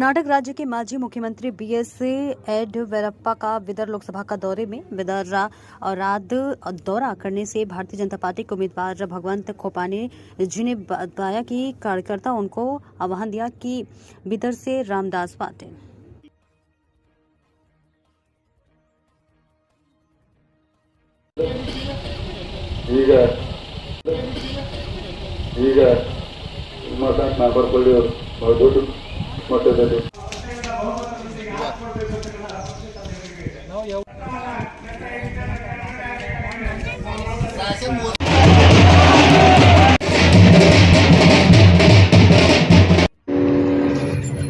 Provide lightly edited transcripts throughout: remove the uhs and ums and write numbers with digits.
कर्नाटक राज्य के माजी मुख्यमंत्री बीएस येडियुरप्पा का विदर लोकसभा का दौरे में विदर रात दौरा करने से भारतीय जनता पार्टी के उम्मीदवार भगवंत खोपाने जी ने बताया कि कार्यकर्ता उनको आह्वान दिया कि बिदर से रामदास पाटिल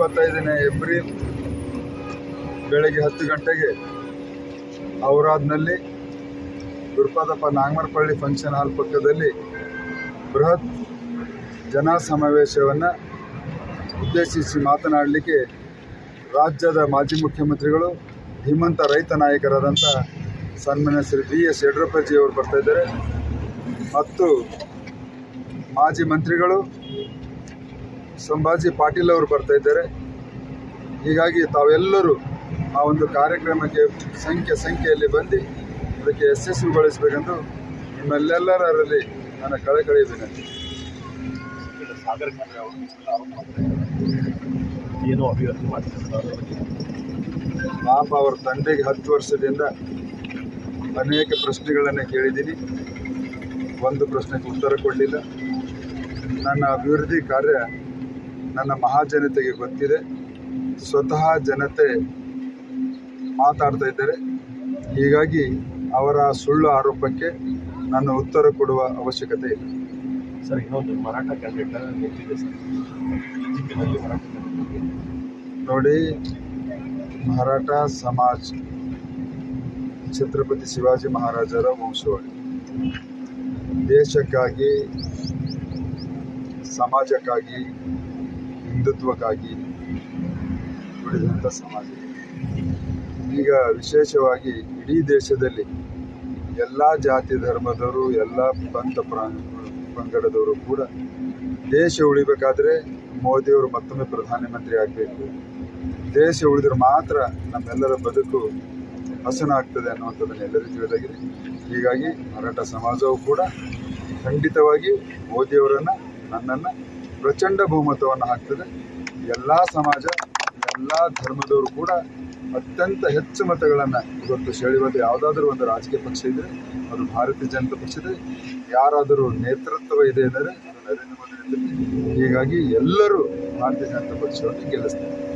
ಮಟ್ಟದಲ್ಲಿ ಏಪ್ರಿಲ್ ಬೆಳಗ್ಗೆ 10 ಗಂಟೆಗೆ ಔರಾದ್ನಲ್ಲಿ ಗುರುಪಾದಪ್ಪ ನಾಗಮರಪಳ್ಳಿ ಫಂಕ್ಷನ್ ಹಾಲ್ ಪಕ್ಕದಲ್ಲಿ ಬೃಹತ್ ಜನ ಸಮಾವೇಶವನ್ನು ಉದ್ದೇಶಿಸಿ ಮಾತನಾಡಲಿಕ್ಕೆ ರಾಜ್ಯದ ಮಾಜಿ ಮುಖ್ಯಮಂತ್ರಿಗಳು ಧೀಮಂತ ರೈತ ನಾಯಕರಾದಂಥ ಸನ್ಮಾನ್ಯ ಶ್ರೀ BS ಯಡಿಯೂರಪ್ಪಜಿ ಅವರು ಬರ್ತಾ ಇದ್ದಾರೆ ಮತ್ತು ಮಾಜಿ ಮಂತ್ರಿಗಳು ಸಂಭಾಜಿ ಪಾಟೀಲ್ ಅವರು ಬರ್ತಾ ಇದ್ದಾರೆ. ಹೀಗಾಗಿ ತಾವೆಲ್ಲರೂ ಆ ಒಂದು ಕಾರ್ಯಕ್ರಮಕ್ಕೆ ಸಂಖ್ಯೆಯಲ್ಲಿ ಬಂದು ಅದಕ್ಕೆ ಯಶಸ್ವಿಗೊಳಿಸಬೇಕೆಂದು ನಿಮ್ಮೆಲ್ಲರಲ್ಲಿ ನನ್ನ ಕಳಕಳಿ ವಿನಂತಿ. ಪಾಪ ಅವರ ತಂದೆಗೆ 10 ವರ್ಷದಿಂದ ಅನೇಕ ಪ್ರಶ್ನೆಗಳನ್ನು ಕೇಳಿದ್ದೀನಿ, ಒಂದು ಪ್ರಶ್ನೆಗೆ ಉತ್ತರ ಕೊಡಲಿಲ್ಲ. ನನ್ನ ಅಭಿವೃದ್ಧಿ ಕಾರ್ಯ ನನ್ನ ಮಹಾಜನತೆಗೆ ಗೊತ್ತಿದೆ, ಸ್ವತಃ ಜನತೆ ಮಾತಾಡ್ತಾ ಇದ್ದಾರೆ. ಹೀಗಾಗಿ ಅವರ ಸುಳ್ಳು ಆರೋಪಕ್ಕೆ ನನ್ನ ಉತ್ತರ ಕೊಡುವ ಅವಶ್ಯಕತೆ ಇಲ್ಲ. ಸರ್, ಇನ್ನೊಂದು ಮರಾಠ ಕ್ಯಾಂಡಿಡೇಟ್ ನಿಂತಿದೆ ಸರ್ ಬಿಜೆಪಿನಲ್ಲಿ. ನೋಡಿ, ಮರಾಠ ಸಮಾಜ ಛತ್ರಪತಿ ಶಿವಾಜಿ ಮಹಾರಾಜರ ವಂಶವಾಳಿ, ದೇಶಕ್ಕಾಗಿ, ಸಮಾಜಕ್ಕಾಗಿ, ಹಿಂದುತ್ವಕ್ಕಾಗಿ ದುಡಿದಂಥ ಸಮಾಜ. ಈಗ ವಿಶೇಷವಾಗಿ ಇಡೀ ದೇಶದಲ್ಲಿ ಎಲ್ಲ ಜಾತಿ ಧರ್ಮದವರು, ಎಲ್ಲ ಪಂಥ ಪಂಗಡದವರು ಕೂಡ ದೇಶ ಉಳಿಬೇಕಾದ್ರೆ ಮೋದಿಯವರು ಮತ್ತೊಮ್ಮೆ ಪ್ರಧಾನಮಂತ್ರಿ ಆಗಬೇಕು, ದೇಶ ಉಳಿದ್ರೆ ಮಾತ್ರ ನಮ್ಮೆಲ್ಲರ ಬದುಕು ಹಸನಾಗ್ತದೆ ಅನ್ನುವಂಥದ್ದನ್ನು ಎಲ್ಲರಿಗೂ ತಿಳಿದಾಗಿದೆ. ಹೀಗಾಗಿ ಮರಾಠ ಸಮಾಜವು ಕೂಡ ಖಂಡಿತವಾಗಿ ಮೋದಿಯವರನ್ನು, ನನ್ನನ್ನು ಪ್ರಚಂಡ ಬಹುಮತವನ್ನು ಹಾಕ್ತದೆ. ಎಲ್ಲ ಸಮಾಜ, ಎಲ್ಲ ಧರ್ಮದವರು ಕೂಡ ಅತ್ಯಂತ ಹೆಚ್ಚು ಮತಗಳನ್ನು ಇವತ್ತು ಸೆಳೆಯುವುದು ಯಾವುದಾದ್ರೂ ಒಂದು ರಾಜಕೀಯ ಪಕ್ಷ ಇದ್ದರೆ ಅದು ಭಾರತೀಯ ಜನತಾ ಪಕ್ಷದ. ಯಾರಾದರೂ ನೇತೃತ್ವ ಇದೆ ಅಂದರೆ ಅದು ನರೇಂದ್ರ ಮೋದಿ. ಹೀಗಾಗಿ ಎಲ್ಲರೂ ಭಾರತೀಯ ಜನತಾ ಪಕ್ಷವನ್ನು ಗೆಲ್ಲಿಸ್ತಾರೆ.